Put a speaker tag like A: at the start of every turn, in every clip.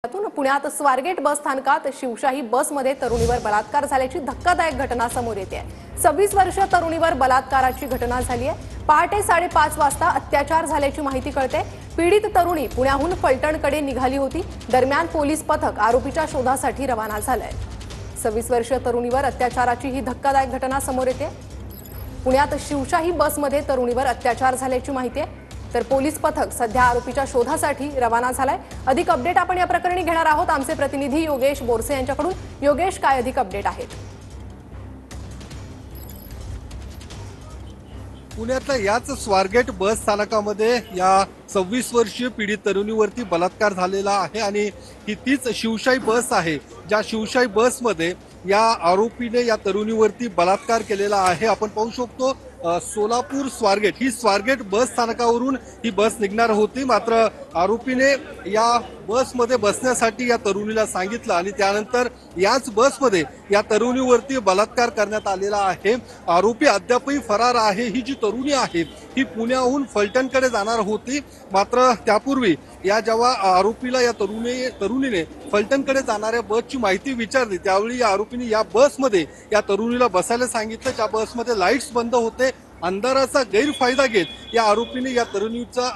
A: पुण्यात स्वारगेट बस स्थानकात शिवशाही बसमध्ये तरुणीवर बलात्कार झाल्याची धक्कादायक घटना समोर येते आहे। 26 वर्षीय तरुणीवर बलात्काराची घटना झाली आहे। पहाटे 5:30 वाजता अत्याचार झाल्याची माहिती कळते। पीडित तरुणी पुण्याहून फलटणकडे निघाली होती। दरम्यान पोलीस पथक आरोपीच्या शोधासाठी रवाना झालंय। 26 वर्षीय तरुणीवर अत्याचाराची ही धक्कादायक घटना समोर येते। पुण्यात शिवशाही बसमध्ये तरुणीवर अत्याचार झाल्याची माहिती आहे। तर पोलीस पथक सध्या आरोपीच्या शोधासाठी रवाना झालाय। अधिक अपडेट आपण या प्रकरणी घेणार आहोत आमचे प्रतिनिधी योगेश बोरसे यांच्याकडून। योगेश, काय अधिक अपडेट आहेत?
B: पुण्यातल्या याच स्वारगेट बस स्थानकामध्ये या 26 वर्षीय पीडित तरुणीवरती बलात्कार झालेला आहे आणि ही तीच शिवशाही बस आहे ज्या शिवशाही बसमध्ये या आरोपीने या तरुणीवरती बलात्कार केलेला आहे। आपण पाहू शकतो सोलापूर स्वारगेट ही स्वारगेट बस स्थानकावरून ही बस निघणार होती, मात्र आरोपीने या बसमध्ये बसण्यासाठी या तरुणीला सांगितलं आणि त्यानंतर याच बसमध्ये या तरुणीवरती बलात्कार करण्यात आलेला आहे। आरोपी अद्यापही फरार आहे। ही जी तरुणी आहे ही पुण्याहून फलटणकडे जाणार होती, मात्र त्यापूर्वी या जेव्हा आरोपीला या तरुणीने फलटणकडे जाणाऱ्या बसची माहिती विचारली त्यावेळी या आरोपीने या बसमध्ये या तरुणीला बसायला सांगितलं। त्या बसमध्ये लाईट्स बंद होते। अंधाराचा गैरफायदा घेत या आरोपीने या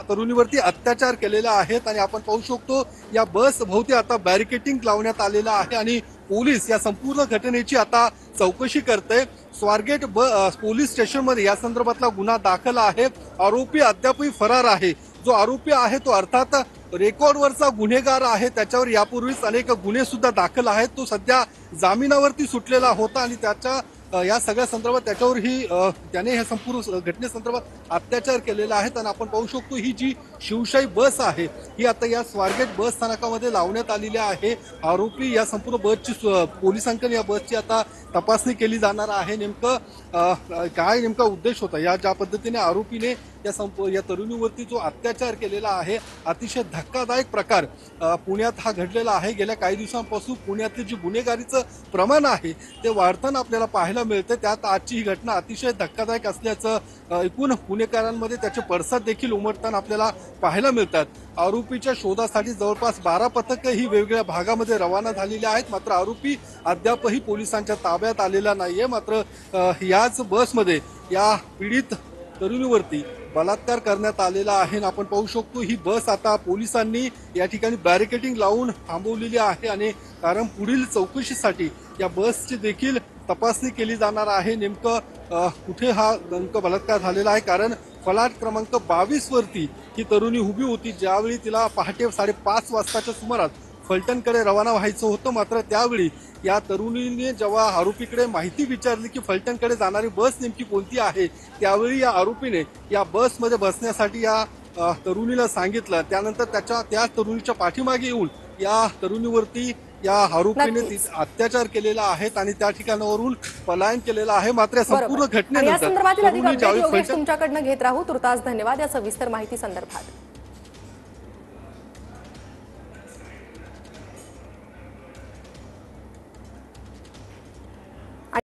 B: तरुणीवरती अत्याचार केलेला आहे आणि आपण पाहू शकतो या बस भोवती आता बॅरिकेटिंग लावण्यात आलेलं आहे आणि पोलीस या संपूर्ण घटनेची आता चौकशी करते। स्वारगेट पोलीस स्टेशनमध्ये या संदर्भातला गुन्हा दाखल आहे। आरोपी अद्यापही फरार आहे। जो आरोपी आहे तो अर्थात रेकॉर्डवरचा गुन्हेगार आहे। त्याच्यावर यापूर्वीच अनेक गुन्हे सुद्धा दाखल आहेत। तो सध्या जामिनावरती सुटलेला होता आणि त्याच्या या सगळ्या संदर्भात त्याच्यावरही त्याने ह्या संपूर्ण घटनेसंदर्भात अत्याचार केलेला आहे। आणि आपण पाहू शकतो ही जी शिवशाही बस आहे ही आता या स्वारगेट बस स्थानकामध्ये लावण्यात आलेली आहे। आरोपी या संपूर्ण बसची पोलिसांकडे या बसची आता तपासणी केली जाणार आहे। काय नेमका उद्देश होता या ज्या पद्धतीने आरोपीने या तरुणीवरती जो अत्याचार केलेला आहे, अतिशय धक्कादायक प्रकार पुण्यात हा घडलेला आहे। गेल्या काही दिवसांपासून पुण्यातले जे गुन्हेगारीचं प्रमाण आहे ते वाढताना आपल्याला पाहायला मिळते। त्यात आजची ही घटना अतिशय धक्कादायक असल्याचं एकूण पुणेकरांमध्ये त्याचे पडसाद देखील उमटताना आपल्याला पाहायला मिळतात। आरोपीच्या शोधासाठी जवळपास 12 पथकं ही वेगवेगळ्या भागामध्ये रवाना झालेली आहेत, मात्र आरोपी अद्यापही पोलिसांच्या ताब्यात आलेला नाहीये। मात्र याच बसमध्ये या पीडित तरुणीवरती बलात्कार करण्यात आलेला आहे। आपण पाहू शकतो ही बस आता पोलिसांनी या ठिकाणी बॅरिकेटिंग लावून थांबवलेली आहे आणि कारण पुढील चौकशीसाठी या बसची देखील तपासणी केली जाणार आहे। नेमकं कुठे हा बलात्कार झालेला आहे, कारण फलाट क्रमांक 22 वरती ही तरुणी उभी होती ज्यावेळी तिला पहाटे 5:30 वाजताच्या सुमारास फलटणकडे रवाना व्हायचं होतं। मात्र त्यावेळी या तरुणीने जेव्हा आरोपीकडे माहिती विचारली की फलटणकडे जाणारी बस नेमकी कोणती आहे, त्यावेळी या आरोपीने या बसमध्ये बसण्यासाठी या तरुणीला सांगितलं। त्यानंतर त्या तरुणीच्या पाठीमागे येऊन या तरुणीवरती या आरोपीने अत्याचार केलेला आहे आणि त्या ठिकाणावरून पलायन केलेलं आहे। मात्र संपूर्ण घटनेनंतर
A: तुमच्याकडनं घेत राहू। तुर्तास धन्यवाद या सविस्तर माहिती संदर्भात।